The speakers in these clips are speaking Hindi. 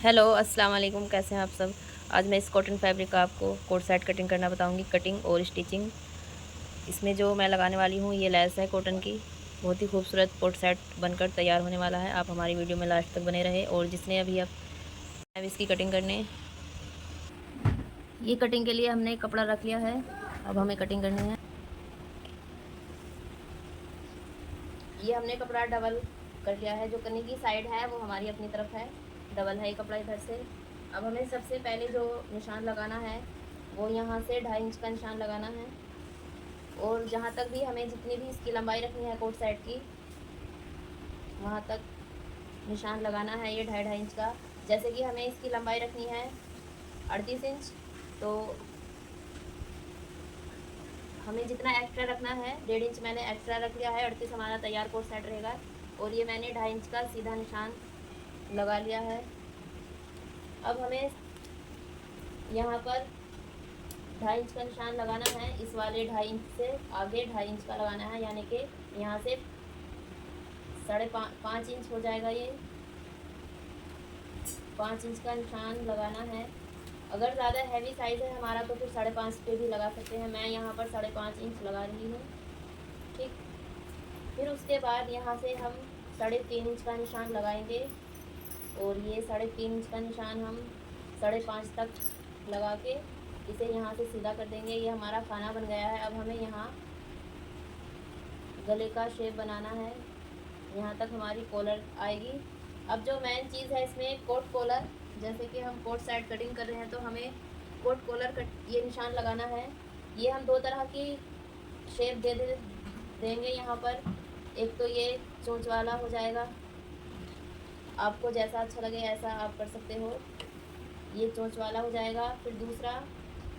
हेलो अस्सलाम वालेकुम, कैसे हैं आप सब। आज मैं इस कॉटन फैब्रिक का आपको कोट साइड कटिंग करना बताऊंगी, कटिंग और स्टिचिंग। इसमें जो मैं लगाने वाली हूँ ये लेस है कॉटन की। बहुत ही खूबसूरत कोट सेट बनकर तैयार होने वाला है। आप हमारी वीडियो में लास्ट तक बने रहे। और जिसने अभी अब इसकी कटिंग करने, ये कटिंग के लिए हमने कपड़ा रख लिया है। अब हमें कटिंग करनी है। ये हमने कपड़ा डबल कर लिया है। जो कनी की साइड है वो हमारी अपनी तरफ है, डबल है ये कपड़ा इधर से। अब हमें सबसे पहले जो निशान लगाना है वो यहाँ से 2.5 इंच का निशान लगाना है। और जहाँ तक भी हमें जितनी भी इसकी लंबाई रखनी है कोट साइड की, वहाँ तक निशान लगाना है ये 2.5 इंच का। जैसे कि हमें इसकी लंबाई रखनी है 38 इंच, तो हमें जितना एक्स्ट्रा रखना है 1.5 इंच मैंने एक्स्ट्रा रख लिया है। 38 हमारा तैयार कोट सेट रहेगा। और ये मैंने 2.5 इंच का सीधा निशान लगा लिया है। अब हमें यहाँ पर 2.5 इंच का निशान लगाना है। इस वाले 2.5 इंच से आगे 2.5 इंच का लगाना है, यानी कि यहाँ से 5.5 इंच हो जाएगा। ये 5 इंच का निशान लगाना है। अगर ज़्यादा हैवी साइज़ है हमारा तो फिर 5.5 पे भी लगा सकते हैं। मैं यहाँ पर 5.5 इंच लगा रही हूँ, ठीक। फिर उसके बाद यहाँ से हम 3.5 इंच का निशान लगाएंगे। और ये 3.5 इंच का निशान हम 5.5 तक लगा के इसे यहाँ से सीधा कर देंगे। ये हमारा खाना बन गया है। अब हमें यहाँ गले का शेप बनाना है, यहाँ तक हमारी कॉलर आएगी। अब जो मेन चीज़ है इसमें कोट कॉलर, जैसे कि हम कोट साइड कटिंग कर रहे हैं तो हमें कोट कॉलर कट ये निशान लगाना है। ये हम 2 तरह की शेप देंगे यहाँ पर। एक तो ये चोंच वाला हो जाएगा, आपको जैसा अच्छा लगे ऐसा आप कर सकते हो, ये चोंच वाला हो जाएगा। फिर दूसरा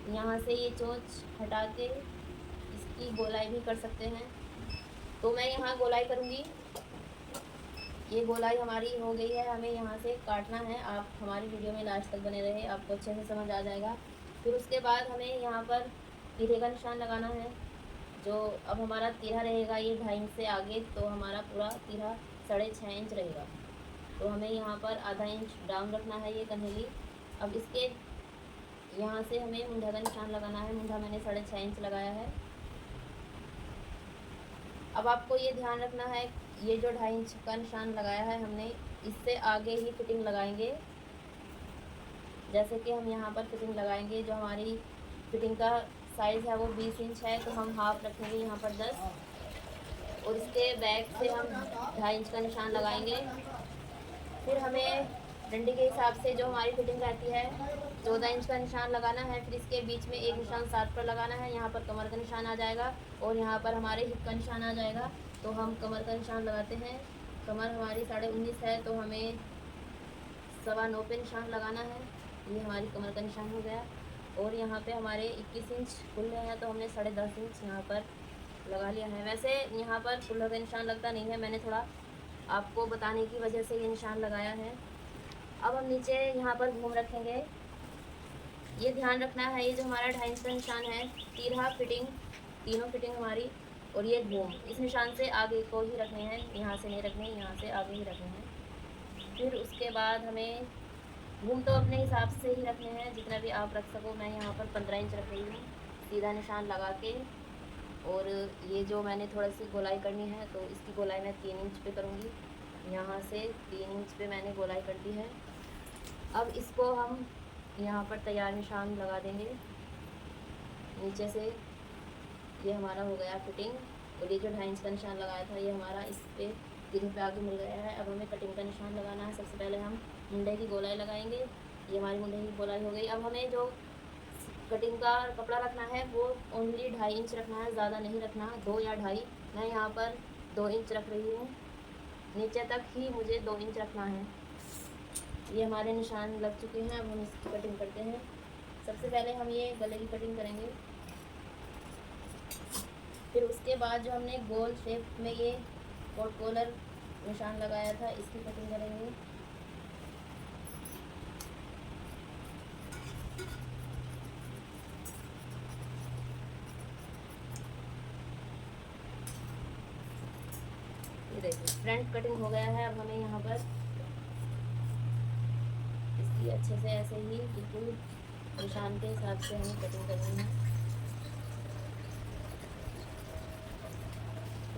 यहाँ से ये चोंच हटा के इसकी गोलाई भी कर सकते हैं। तो मैं यहाँ गोलाई करूँगी। ये गोलाई हमारी हो गई है, हमें यहाँ से काटना है। आप हमारी वीडियो में लास्ट तक बने रहे, आपको अच्छे से समझ आ जाएगा। फिर उसके बाद हमें यहाँ पर तिरहे का निशान लगाना है। जो अब हमारा तिरहा रहेगा ये 2.5 इंच से आगे, तो हमारा पूरा तिरहा 6.5 इंच रहेगा। तो हमें यहाँ पर आधा इंच डाउन रखना है ये कन्हेली। अब इसके यहाँ से हमें मुंडा का निशान लगाना है। मुंडा मैंने 6.5 इंच लगाया है। अब आपको ये ध्यान रखना है, ये जो 2.5 इंच का निशान लगाया है हमने, इससे आगे ही फिटिंग लगाएंगे। जैसे कि हम यहाँ पर फिटिंग लगाएंगे, जो हमारी फिटिंग का साइज़ है वो 20 इंच है, तो हम हाफ रखेंगे यहाँ पर 10। और इसके बैक से हम 2.5 इंच का निशान लगाएंगे। फिर हमें डंडी के हिसाब से जो हमारी फिटिंग रहती है 14 इंच का निशान लगाना है। फिर इसके बीच में एक निशान 7 पर लगाना है। यहाँ पर कमर का निशान आ जाएगा और यहाँ पर हमारे हिप का निशान आ जाएगा। तो हम कमर का निशान लगाते हैं। कमर हमारी 19.5 है, तो हमें 9.25 पे निशान लगाना है। ये हमारी कमर का निशान हो गया। और यहाँ पे हमारे 21 इंच खुले हैं, तो हमने 10.5 इंच यहाँ पर लगा लिया है। वैसे यहाँ पर खुला का निशान लगता नहीं है, मैंने थोड़ा आपको बताने की वजह से ये निशान लगाया है। अब हम नीचे यहाँ पर घूम रखेंगे। ये ध्यान रखना है, ये जो हमारा 2.5 इंच का निशान है, तिरहा फिटिंग, तीनों फिटिंग हमारी, और ये घूम इस निशान से आगे को ही रखने हैं, यहाँ से नहीं रखने, यहाँ से आगे ही रखने हैं। फिर उसके बाद हमें घूम तो अपने हिसाब से ही रखने हैं, जितना भी आप रख सको। मैं यहाँ पर 15 इंच रख रही हूँ सीधा निशान लगा के। और ये जो मैंने थोड़ी सी गोलाई करनी है, तो इसकी गोलाई मैं 3 इंच पे करूँगी। यहाँ से 3 इंच पे मैंने गोलाई कर दी है। अब इसको हम यहाँ पर तैयार निशान लगा देंगे नीचे से। ये हमारा हो गया फिटिंग। और ये जो 2.5 इंच का निशान लगाया था ये हमारा इस पे तिरहे पे आगे मिल गया है। अब हमें कटिंग का निशान लगाना है। सबसे पहले हम मुंडे की गोलाई लगाएंगे। ये हमारी मुंडे की गोलाई हो गई। अब हमें जो कटिंग का कपड़ा रखना है वो ओनली 2.5 इंच रखना है, ज़्यादा नहीं रखना, 2 या 2.5। मैं यहाँ पर 2 इंच रख रही हूँ, नीचे तक ही मुझे 2 इंच रखना है। ये हमारे निशान लग चुके हैं। अब हम इसकी कटिंग करते हैं। सबसे पहले हम ये गले की कटिंग करेंगे। फिर उसके बाद जो हमने गोल शेप में ये कोट कॉलर निशान लगाया था इसकी कटिंग करेंगे। ये देखिए फ्रंट कटिंग हो गया है। अब हमें यहाँ पर अच्छे से ऐसे ही बिल्कुल निशान के हिसाब से हमें कटिंग करनी है।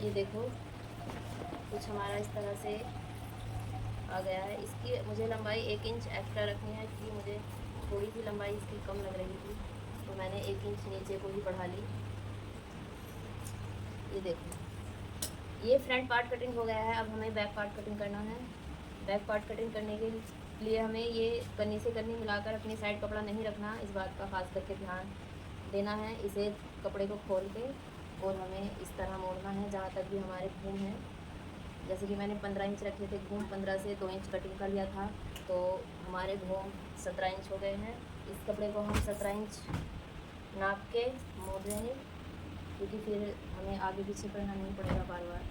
ये देखो कुछ हमारा इस तरह से आ गया है। इसकी मुझे लंबाई 1 इंच एक्स्ट्रा रखनी है क्योंकि मुझे थोड़ी सी लंबाई इसकी कम लग रही थी, तो मैंने 1 इंच नीचे को ही बढ़ा ली। ये देखो ये फ्रंट पार्ट कटिंग हो गया है। अब हमें बैक पार्ट कटिंग करना है। बैक पार्ट कटिंग करने के लिए हमें ये कन्नी से कन्नी मिलाकर अपनी साइड कपड़ा नहीं रखना, इस बात का खास करके ध्यान देना है। इसे कपड़े को खोल के और हमें इस तरह मोड़ना है जहाँ तक भी हमारे घूम है। जैसे कि मैंने 15 इंच रखे थे घूम, 15 से 2 इंच कटिंग कर लिया था, तो हमारे घूम 17 इंच हो गए हैं। इस कपड़े को हम 17 इंच नाप के मोड़ रहे हैं क्योंकि फिर हमें आगे पीछे करना नहीं पड़ेगा बार बार।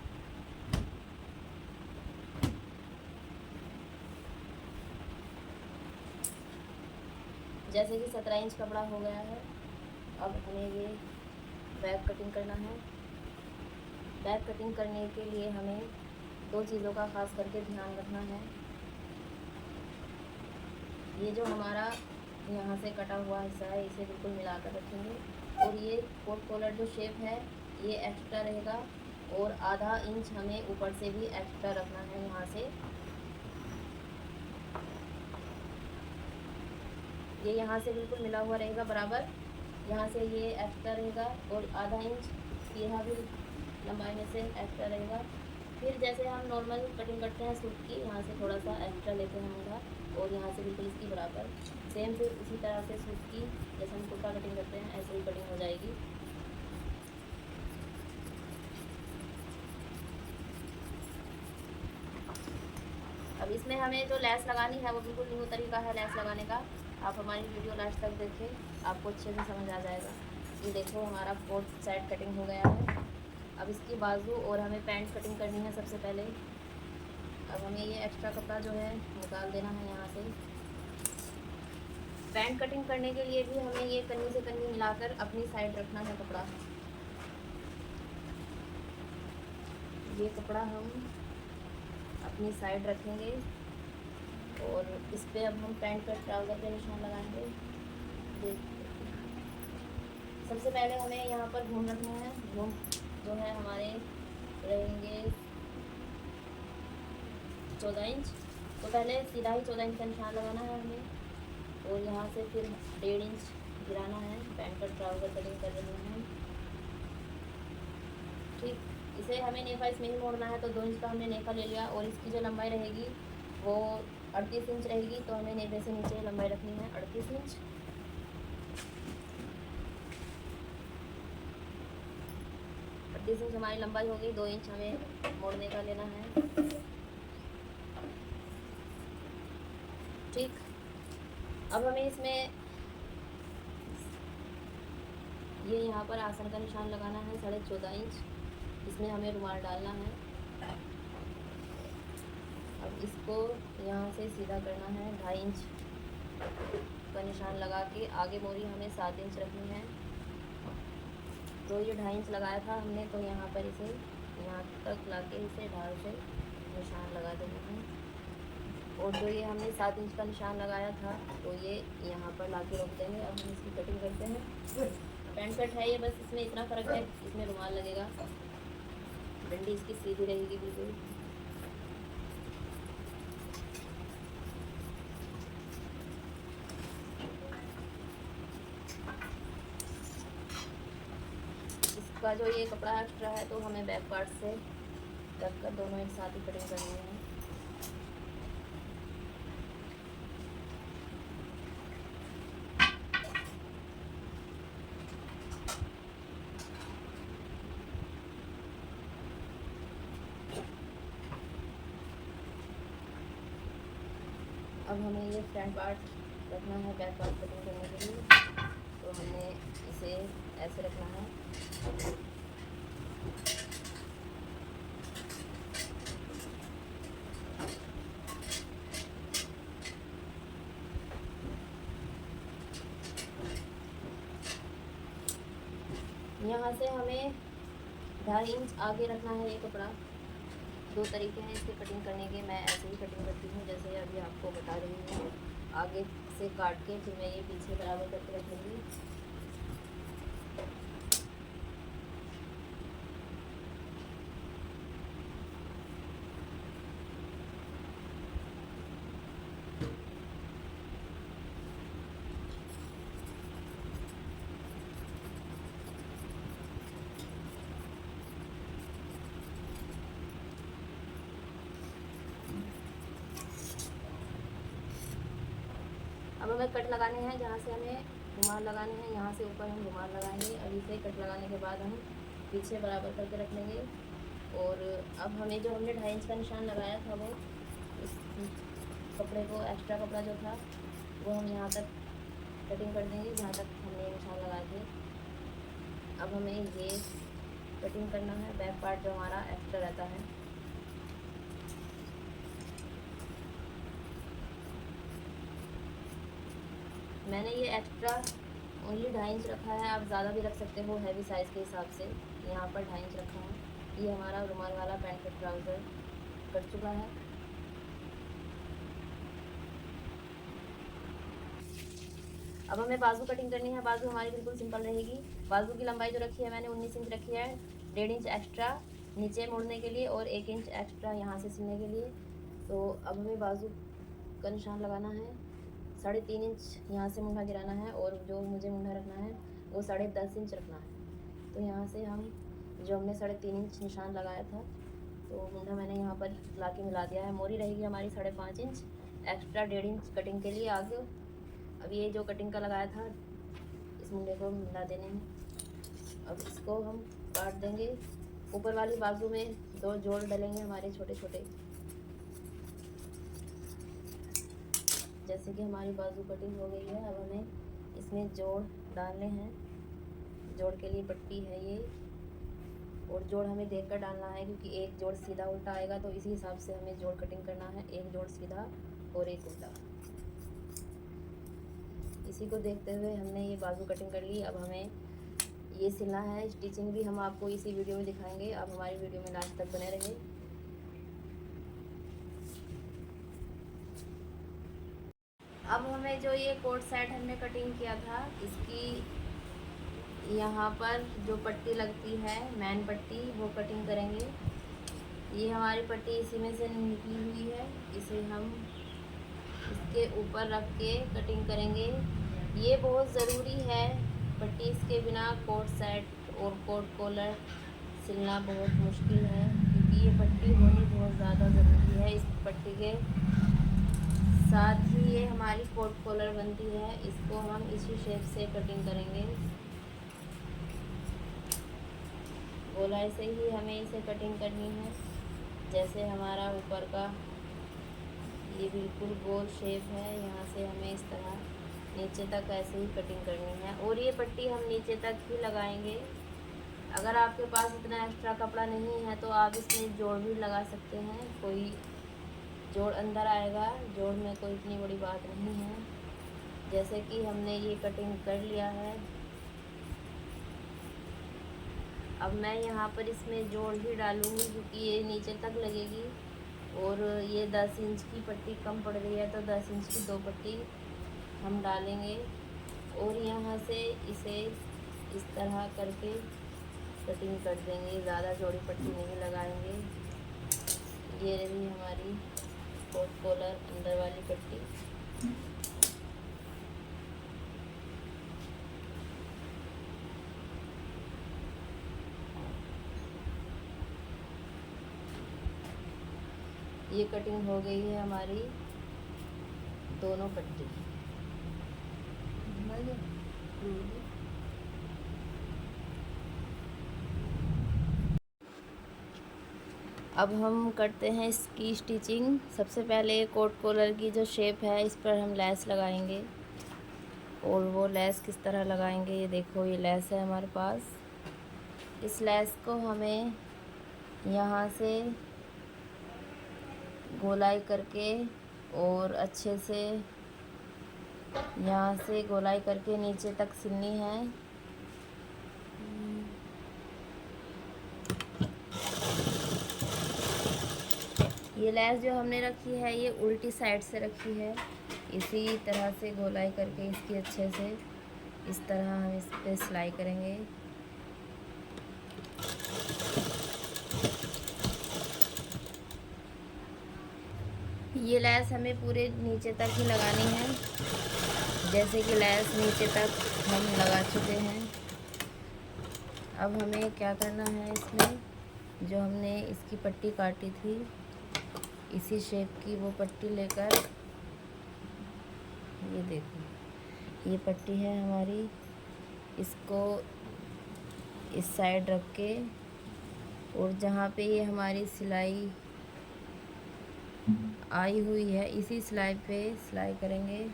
जैसे कि 17 इंच कपड़ा हो गया है, अब हमें ये बैक कटिंग करना है। बैक कटिंग करने के लिए हमें 2 चीज़ों का खास करके ध्यान रखना है। ये जो हमारा यहाँ से कटा हुआ हिस्सा है इसे बिल्कुल मिलाकर रखेंगे, और ये कोट कॉलर जो शेप है ये एक्स्ट्रा रहेगा, और आधा इंच हमें ऊपर से भी एक्स्ट्रा रखना है। यहाँ से ये यहाँ से बिल्कुल मिला हुआ रहेगा बराबर, यहाँ से ये एक्स्ट्रा रहेगा, और आधा इंच यहाँ भी लंबाई में से एक्स्ट्रा रहेगा। फिर जैसे हम नॉर्मल कटिंग करते हैं सूट की, यहाँ से थोड़ा सा एक्स्ट्रा लेते हैं उधर, और यहाँ से बिल्कुल इसकी बराबर सेम। फिर उसी तरह से सूट की जैसे हम कुर्ता कटिंग करते हैं ऐसे ही कटिंग हो जाएगी। अब इसमें हमें जो लेस लगानी है वो बिल्कुल न्यू तरीका है लेस लगाने का। आप हमारी वीडियो लास्ट तक देखें, आपको अच्छे से समझ आ जाएगा। ये देखो हमारा कोट साइड कटिंग हो गया है। अब इसकी बाजू और हमें पैंट कटिंग करनी है सबसे पहले। अब हमें ये एक्स्ट्रा कपड़ा जो है निकाल देना है यहाँ से। पैंट कटिंग करने के लिए भी हमें ये कन्नी से कन्नी मिलाकर अपनी साइड रखना है कपड़ा। ये कपड़ा हम अपनी साइड रखेंगे, और इस पर अब हम पैंट का ट्राउज़र पे निशान लगाएंगे। सबसे पहले हमें यहाँ पर घूम रखना है। घूम जो है हमारे रहेंगे 14 इंच, तो पहले सीधा ही 14 इंच का निशान लगाना है हमें, और यहाँ से फिर 1.5 इंच गिराना है। पैंट का ट्राउज़र कटिंग कर रहे हैं, ठीक। इसे हमें नेफा इसमें ही मोड़ना है, तो 2 इंच का हमने नेफा ले लिया, और इसकी जो लंबाई रहेगी वो 38 इंच रहेगी, तो हमें नेफे से नीचे लंबाई रखनी है 38 इंच। इंच हमारी लंबाई हो गई। 2 इंच हमें मोड़ने का लेना है, ठीक। अब हमें इसमें ये यहाँ पर आसन का निशान लगाना है 14.5 इंच। इसमें हमें रुमाल डालना है। अब इसको यहाँ से सीधा करना है 2.5 इंच का निशान लगा के। आगे मोरी हमें 7 इंच रखनी है, तो ये 2.5 इंच लगाया था हमने, तो यहाँ पर इसे यहाँ तक ला के इसे ढाल से निशान लगा देना है। और जो ये हमने 7 इंच का निशान लगाया था तो ये यहाँ पर ला के रोक देंगे। अब हम इसकी कटिंग करते हैं। पैंट कट है ये, बस इसमें इतना फ़र्क है, इसमें रुमाल लगेगा, डंडी इसकी सीधी रहेगी बिल्कुल। इसका जो ये कपड़ा एक्स्ट्रा है तो हमें बैक पार्ट से रख कर दोनों एक साथ ही कटिंग करनी है। अब हमें ये फ्रंट पार्ट रखना है बैक पार्ट कटिंग करने के लिए, तो हमने इसे ऐसे रखना है। यहाँ से हमें 2.5 इंच आगे रखना है ये कपड़ा। 2 तरीके हैं इसके कटिंग करने के, मैं ऐसे ही कटिंग करती हूँ जैसे अभी आपको बता रही हूँ। आगे से काट के फिर मैं ये पीछे बराबर करके रखूँगी। अब हमें कट लगाने हैं, जहाँ से हमें रुमाल लगाने हैं यहाँ से ऊपर हम रुमाल लगाएंगे। अभी से कट लगाने के बाद हम पीछे बराबर करके रख लेंगे। और अब हमें जो हमने 2.5 इंच का निशान लगाया था वो इस कपड़े को, एक्स्ट्रा कपड़ा जो था वो हम यहाँ तक कटिंग कर देंगे जहाँ तक हमने निशान लगाए थे। अब हमें ये कटिंग करना है, बैक पार्ट जो हमारा एक्स्ट्रा रहता है। मैंने ये एक्स्ट्रा ओनली 2.5 इंच रखा है, आप ज़्यादा भी रख सकते हो हैवी साइज़ के हिसाब से। यहाँ पर 2.5 इंच रखा है। ये हमारा रुमाल वाला पैंट कट ट्राउज़र कट चुका है। अब हमें बाजू कटिंग करनी है। बाजू हमारी बिल्कुल सिंपल रहेगी। बाजू की लंबाई जो रखी है मैंने 19 इंच रखी है। 1.5 इंच एक्स्ट्रा नीचे मोड़ने के लिए और 1 इंच एक्स्ट्रा यहाँ से सिलने के लिए। तो अब हमें बाजू का निशान लगाना है। 3.5 इंच यहाँ से मुंडा गिराना है और जो मुझे मुंडा रखना है वो 10.5 इंच रखना है। तो यहाँ से हम जो हमने 3.5 इंच निशान लगाया था तो मुंडा मैंने यहाँ पर ला के मिला दिया है। मोरी रहेगी हमारी 5.5 इंच एक्स्ट्रा 1.5 इंच कटिंग के लिए आगे। अब ये जो कटिंग का लगाया था इस मुंडे को मिला देने में। अब इसको हम काट देंगे। ऊपर वाली बाजू में 2 जोड़ डलेंगे हमारे छोटे छोटे। जैसे कि हमारी बाजू कटिंग हो गई है, अब हमें इसमें जोड़ डालने हैं। जोड़ के लिए पट्टी है ये, और जोड़ हमें देखकर डालना है क्योंकि एक जोड़ सीधा उल्टा आएगा, तो इसी हिसाब से हमें जोड़ कटिंग करना है। एक जोड़ सीधा और एक उल्टा। इसी को देखते हुए हमने ये बाजू कटिंग कर ली। अब हमें ये सिलना है। स्टिचिंग भी हम आपको इसी वीडियो में दिखाएंगे। अब हमारी वीडियो में लास्ट तक बने रहे। अब हमें जो ये कोट सेट हमने कटिंग किया था इसकी यहाँ पर जो पट्टी लगती है मैन पट्टी वो कटिंग करेंगे। ये हमारी पट्टी इसी में से निकली हुई है, इसे हम इसके ऊपर रख के कटिंग करेंगे। ये बहुत ज़रूरी है पट्टी, इसके बिना कोट सेट और कोट कॉलर सिलना बहुत मुश्किल है क्योंकि ये पट्टी होनी बहुत ज़्यादा ज़रूरी है। इस पट्टी के साथ ही ये हमारी कोट कॉलर बनती है। इसको हम इसी शेप से कटिंग करेंगे। गोलाई से ही हमें इसे कटिंग करनी है। जैसे हमारा ऊपर का ये बिल्कुल गोल शेप है, यहाँ से हमें इस तरह नीचे तक ऐसे ही कटिंग करनी है। और ये पट्टी हम नीचे तक ही लगाएंगे। अगर आपके पास इतना एक्स्ट्रा कपड़ा नहीं है तो आप इसमें जोड़ भी लगा सकते हैं। कोई जोड़ अंदर आएगा, जोड़ में कोई इतनी बड़ी बात नहीं है। जैसे कि हमने ये कटिंग कर लिया है। अब मैं यहाँ पर इसमें जोड़ ही डालूँगी क्योंकि ये नीचे तक लगेगी और ये 10 इंच की पट्टी कम पड़ रही है, तो 10 इंच की 2 पट्टी हम डालेंगे और यहाँ से इसे इस तरह करके कटिंग कर देंगे। ज़्यादा चौड़ी पट्टी नहीं लगाएंगे। ये रही हमारी कोट कॉलर अंदर वाली पट्टी। ये कटिंग हो गई है हमारी दोनों पट्टी। अब हम करते हैं इसकी स्टिचिंग। सबसे पहले कोट कॉलर की जो शेप है इस पर हम लेस लगाएंगे। और वो लेस किस तरह लगाएंगे, ये देखो ये लेस है हमारे पास। इस लेस को हमें यहाँ से गोलाई करके और अच्छे से यहाँ से गोलाई करके नीचे तक सिलनी है। ये लेस जो हमने रखी है ये उल्टी साइड से रखी है। इसी तरह से गोलाई करके इसकी अच्छे से इस तरह हम इस पे सिलाई करेंगे। ये लैस हमें पूरे नीचे तक ही लगानी है। जैसे कि लैस नीचे तक हम लगा चुके हैं। अब हमें क्या करना है, इसमें जो हमने इसकी पट्टी काटी थी इसी शेप की वो पट्टी लेकर, ये देखो ये पट्टी है हमारी, इसको इस साइड रख के और जहाँ पे ये हमारी सिलाई आई हुई है इसी सिलाई पे सिलाई करेंगे।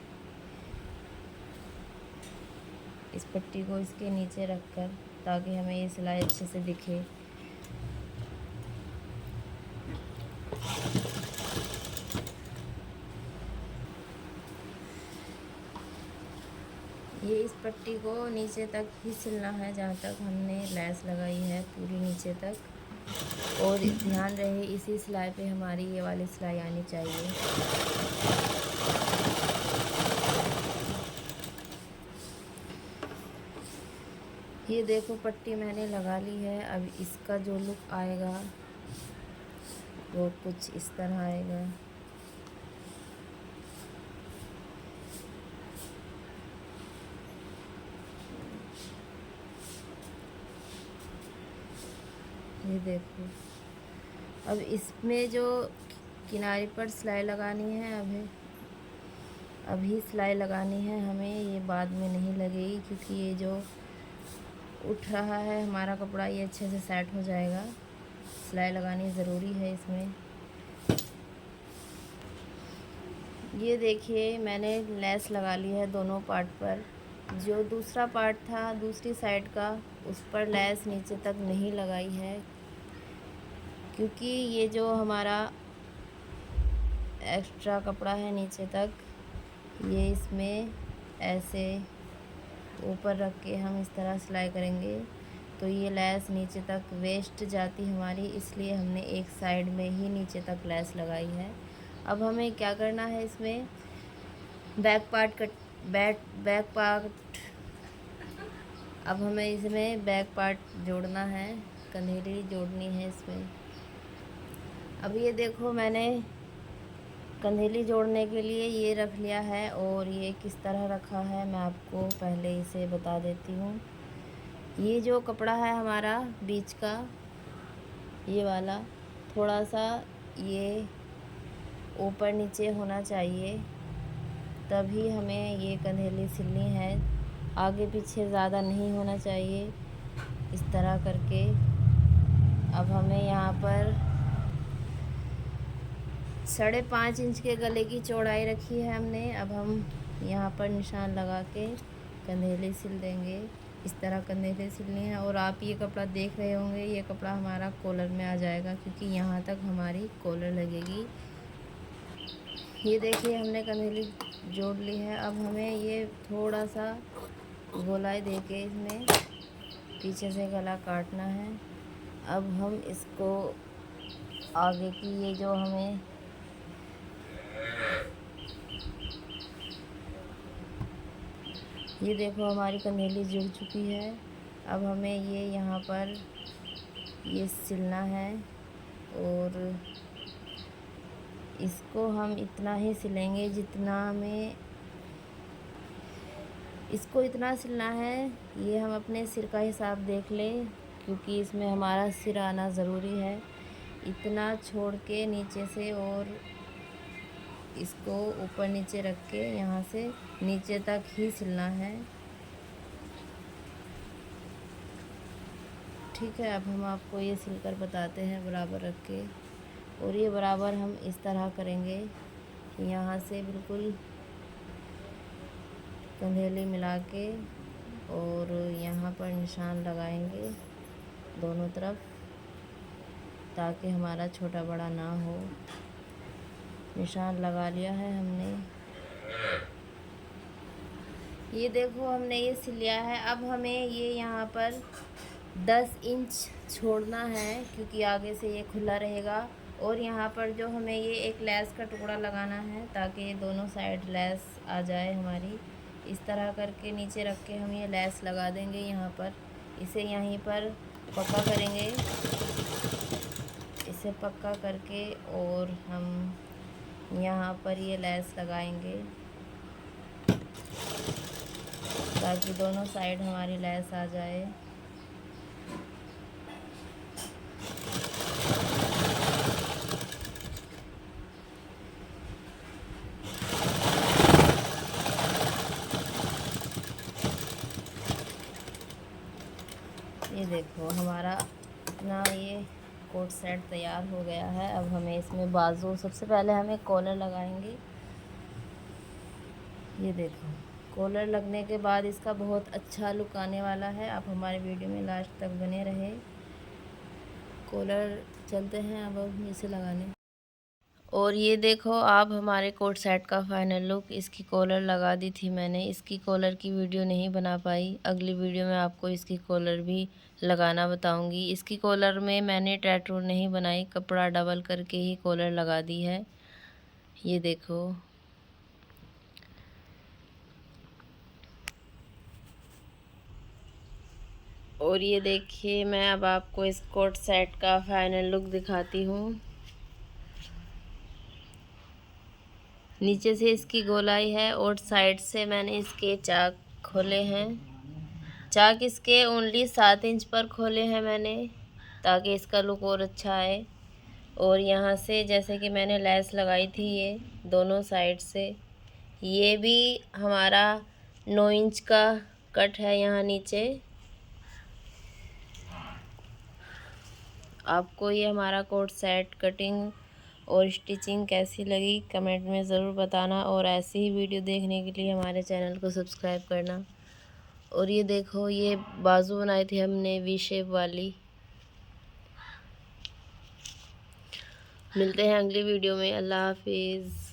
इस पट्टी को इसके नीचे रखकर, ताकि हमें ये सिलाई अच्छे से दिखे। ये इस पट्टी को नीचे तक ही सिलना है जहाँ तक हमने लैस लगाई है, पूरी नीचे तक। और ध्यान रहे इसी सिलाई पे हमारी ये वाली सिलाई आनी चाहिए। ये देखो पट्टी मैंने लगा ली है। अब इसका जो लुक आएगा वो कुछ इस तरह आएगा। ये देखो, अब इसमें जो किनारे पर सिलाई लगानी है अभी सिलाई लगानी है हमें, ये बाद में नहीं लगेगी, क्योंकि ये जो उठ रहा है हमारा कपड़ा ये अच्छे से सेट हो जाएगा। सिलाई लगानी ज़रूरी है इसमें। ये देखिए मैंने लेस लगा ली है दोनों पार्ट पर। जो दूसरा पार्ट था दूसरी साइड का, उस पर लेस नीचे तक नहीं लगाई है, क्योंकि ये जो हमारा एक्स्ट्रा कपड़ा है नीचे तक, ये इसमें ऐसे ऊपर रख के हम इस तरह सिलाई करेंगे तो ये लेस नीचे तक वेस्ट जाती हमारी, इसलिए हमने एक साइड में ही नीचे तक लेस लगाई है। अब हमें क्या करना है, इसमें बैक पार्ट अब हमें इसमें बैक पार्ट जोड़ना है, कंधेली जोड़नी है इसमें। अब ये देखो मैंने कंधेली जोड़ने के लिए ये रख लिया है, और ये किस तरह रखा है मैं आपको पहले इसे बता देती हूँ। ये जो कपड़ा है हमारा बीच का, ये वाला थोड़ा सा ये ऊपर नीचे होना चाहिए, तभी हमें ये कंधेली सिलनी है। आगे पीछे ज़्यादा नहीं होना चाहिए, इस तरह करके। अब हमें यहाँ पर 5.5 इंच के गले की चौड़ाई रखी है हमने। अब हम यहाँ पर निशान लगा के कंधेली सिल देंगे। इस तरह कंधेली सिलनी है। और आप ये कपड़ा देख रहे होंगे, ये कपड़ा हमारा कॉलर में आ जाएगा, क्योंकि यहाँ तक हमारी कॉलर लगेगी। ये देखिए हमने कंधेली जोड़ ली है। अब हमें ये थोड़ा सा गोलाई देके इसमें पीछे से गला काटना है। अब हम इसको आगे की ये जो हमें ये देखो हमारी कंधेली जुड़ चुकी है। अब हमें ये यहाँ पर ये सिलना है, और इसको हम इतना ही सिलेंगे जितना में इसको इतना सिलना है। ये हम अपने सिर का हिसाब देख लें, क्योंकि इसमें हमारा सिर आना ज़रूरी है। इतना छोड़ के नीचे से, और इसको ऊपर नीचे रख के यहाँ से नीचे तक ही सिलना है। ठीक है, अब हम आपको ये सिलकर बताते हैं बराबर रख के। और ये बराबर हम इस तरह करेंगे, यहाँ से बिल्कुल कंधेली मिला के, और यहाँ पर निशान लगाएंगे दोनों तरफ, ताकि हमारा छोटा बड़ा ना हो। निशान लगा लिया है हमने। ये देखो हमने ये सिल लिया है। अब हमें ये यहाँ पर 10 इंच छोड़ना है, क्योंकि आगे से ये खुला रहेगा और यहाँ पर जो हमें ये एक लेस का टुकड़ा लगाना है ताकि ये दोनों साइड लेस आ जाए हमारी। इस तरह करके नीचे रख के हम ये लेस लगा देंगे यहाँ पर। इसे यहीं पर पक्का करेंगे, इसे पक्का करके और हम यहाँ पर ये लेस लगाएंगे ताकि दोनों साइड हमारी लेस आ जाए। ये देखो हमारा अपना ये कोट सेट तैयार हो गया है। अब हमें इसमें बाजू, सबसे पहले हमें कॉलर लगाएंगे। ये देखो कॉलर लगने के बाद इसका बहुत अच्छा लुक आने वाला है। आप हमारे वीडियो में लास्ट तक बने रहे। कॉलर चलते हैं अब इसे लगाने। और ये देखो आप हमारे कोट सेट का फाइनल लुक। इसकी कॉलर लगा दी थी मैंने, इसकी कॉलर की वीडियो नहीं बना पाई। अगली वीडियो में आपको इसकी कॉलर भी लगाना बताऊंगी। इसकी कॉलर में मैंने टैटू नहीं बनाई, कपड़ा डबल करके ही कॉलर लगा दी है। ये देखो और ये देखिए मैं अब आपको इस कोट सेट का फाइनल लुक दिखाती हूँ। नीचे से इसकी गोलाई है और साइड से मैंने इसके चाक खोले हैं। चाक इसके ओनली 7 इंच पर खोले हैं मैंने ताकि इसका लुक और अच्छा आए। और यहाँ से जैसे कि मैंने लेस लगाई थी ये दोनों साइड से, ये भी हमारा 9 इंच का कट है यहाँ नीचे। आपको ये हमारा कोट सेट कटिंग और स्टिचिंग कैसी लगी कमेंट में ज़रूर बताना। और ऐसी ही वीडियो देखने के लिए हमारे चैनल को सब्सक्राइब करना। और ये देखो ये बाजू बनाई थी हमने वी शेप वाली। मिलते हैं अगली वीडियो में। अल्लाह हाफिज़।